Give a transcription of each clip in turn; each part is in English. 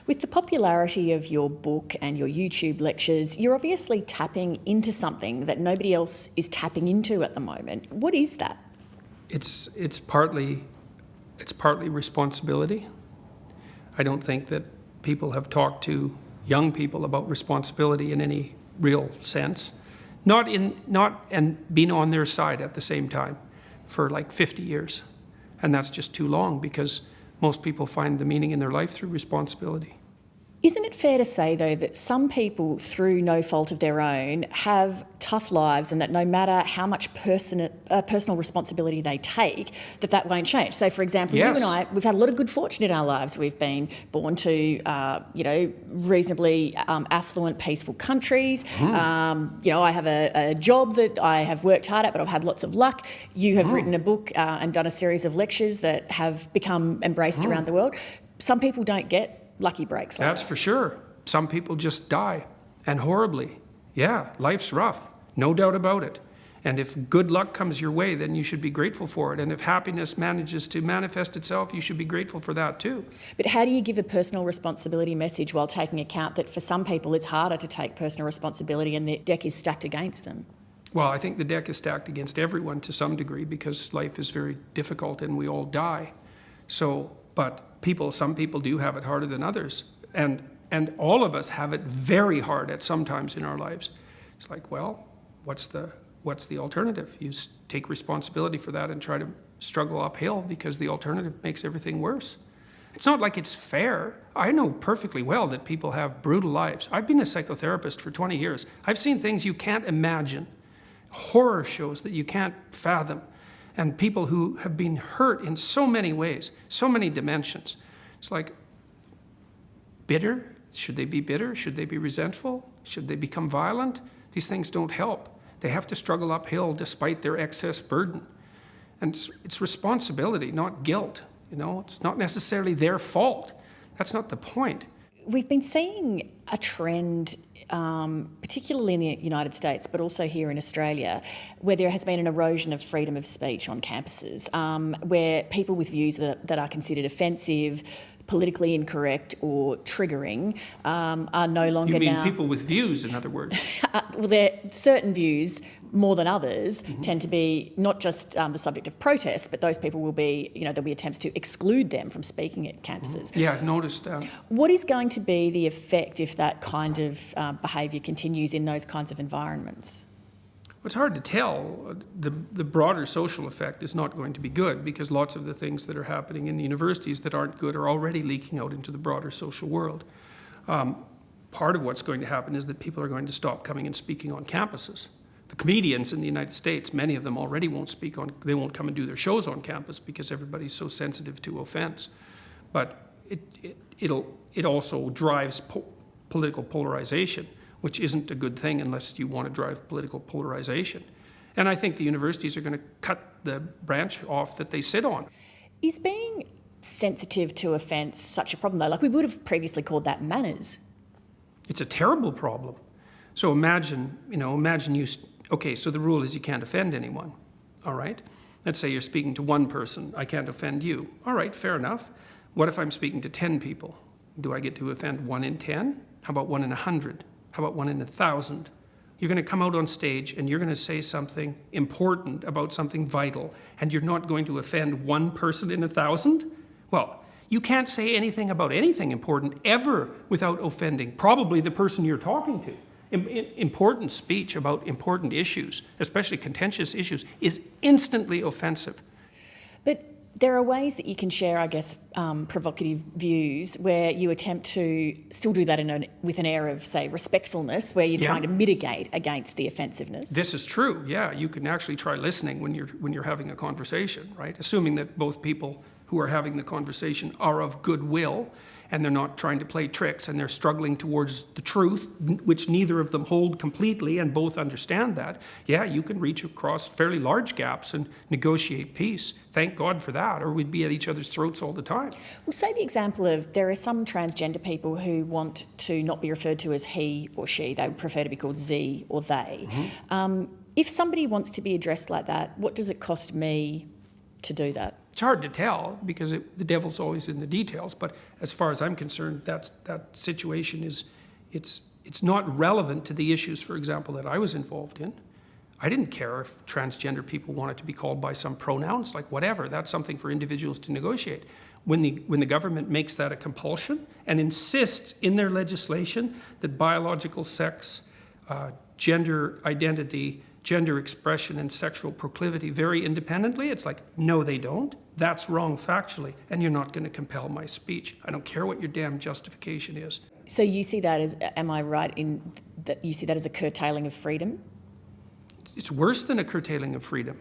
With the popularity of your book and your YouTube lectures, you're obviously tapping into something that nobody else is tapping into at the moment. What is that? It's partly responsibility. I don't think that people have talked to young people about responsibility in any real sense. And being on their side at the same time for like 50 years. And that's just too long because most people find the meaning in their life through responsibility. Isn't it fair to say, though, that some people, through no fault of their own, have tough lives and that no matter how much personal responsibility they take, that won't change? So, for example, Yes. You and I, we've had a lot of good fortune in our lives. We've been born to, reasonably affluent, peaceful countries. I have a job that I have worked hard at, but I've had lots of luck. You have written a book and done a series of lectures that have become embraced around the world. Some people don't get lucky breaks like That's that. for sure. Some people just die, and horribly. Yeah, life's rough, no doubt about it. And if good luck comes your way, then you should be grateful for it. And if happiness manages to manifest itself, you should be grateful for that too. But how do you give a personal responsibility message while taking account that for some people it's harder to take personal responsibility and the deck is stacked against them? Well, I think the deck is stacked against everyone to some degree because life is very difficult and we all die. But some people do have it harder than others. And all of us have it very hard at some times in our lives. It's like, well, what's the alternative? You take responsibility for that and try to struggle uphill because the alternative makes everything worse. It's not like it's fair. I know perfectly well that people have brutal lives. I've been a psychotherapist for 20 years. I've seen things you can't imagine, horror shows that you can't fathom, and people who have been hurt in so many ways, so many dimensions. It's like, bitter? Should they be bitter? Should they be resentful? Should they become violent? These things don't help. They have to struggle uphill despite their excess burden. And it's responsibility, not guilt. It's not necessarily their fault. That's not the point. We've been seeing a trend, particularly in the United States, but also here in Australia, where there has been an erosion of freedom of speech on campuses, where people with views that are considered offensive, politically incorrect or triggering are no longer You mean now... people with views, in other words? Certain views, more than others, tend to be not just the subject of protest, but those people will be, there'll be attempts to exclude them from speaking at campuses. Yeah, I've noticed that. What is going to be the effect if that kind of behaviour continues in those kinds of environments? It's hard to tell. The broader social effect is not going to be good because lots of the things that are happening in the universities that aren't good are already leaking out into the broader social world. Part of what's going to happen is that people are going to stop coming and speaking on campuses. The comedians in the United States, many of them already they won't come and do their shows on campus because everybody's so sensitive to offense. But it also drives political polarization, which isn't a good thing unless you want to drive political polarization. And I think the universities are going to cut the branch off that they sit on. Is being sensitive to offence such a problem, though? Like, we would have previously called that manners. It's a terrible problem. So imagine okay, so the rule is you can't offend anyone, all right? Let's say you're speaking to one person, I can't offend you. All right, fair enough. What if I'm speaking to 10 people? Do I get to offend 1 in 10? How about 1 in 100? How about 1 in 1,000? You're going to come out on stage and you're going to say something important about something vital, and you're not going to offend one person in 1,000? Well, you can't say anything about anything important ever without offending probably the person you're talking to. Important speech about important issues, especially contentious issues, is instantly offensive. But there are ways that you can share, I guess, provocative views where you attempt to still do that with an air of, say, respectfulness, where you're trying to mitigate against the offensiveness. This is true, yeah. You can actually try listening when you're having a conversation, right? Assuming that both people who are having the conversation are of goodwill and they're not trying to play tricks and they're struggling towards the truth, which neither of them hold completely and both understand that. Yeah, you can reach across fairly large gaps and negotiate peace. Thank God for that, or we'd be at each other's throats all the time. Well, say the example of there are some transgender people who want to not be referred to as he or she. They would prefer to be called Z or they. If somebody wants to be addressed like that, what does it cost me to do that? It's hard to tell because the devil's always in the details. But as far as I'm concerned, that situation it's not relevant to the issues, for example, that I was involved in. I didn't care if transgender people wanted to be called by some pronouns, like whatever. That's something for individuals to negotiate. When the government makes that a compulsion and insists in their legislation that biological sex, gender identity, gender expression, and sexual proclivity vary independently, it's like, no, they don't. That's wrong factually, and you're not going to compel my speech. I don't care what your damn justification is. So you see that as, am I right in that you see that as a curtailing of freedom? It's worse than a curtailing of freedom.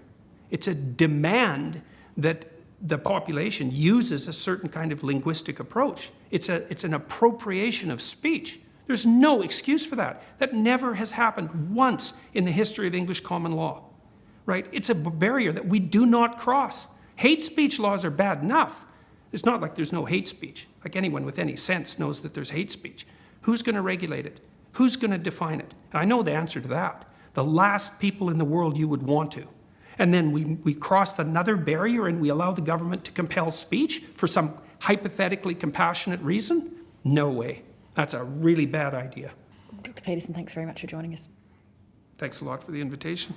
It's a demand that the population uses a certain kind of linguistic approach. It's an appropriation of speech. There's no excuse for that. That never has happened once in the history of English common law, right? It's a barrier that we do not cross. Hate speech laws are bad enough. It's not like there's no hate speech. Like anyone with any sense knows that there's hate speech. Who's going to regulate it? Who's going to define it? And I know the answer to that. The last people in the world you would want to. And then we cross another barrier and we allow the government to compel speech for some hypothetically compassionate reason? No way. That's a really bad idea. Dr. Peterson, thanks very much for joining us. Thanks a lot for the invitation.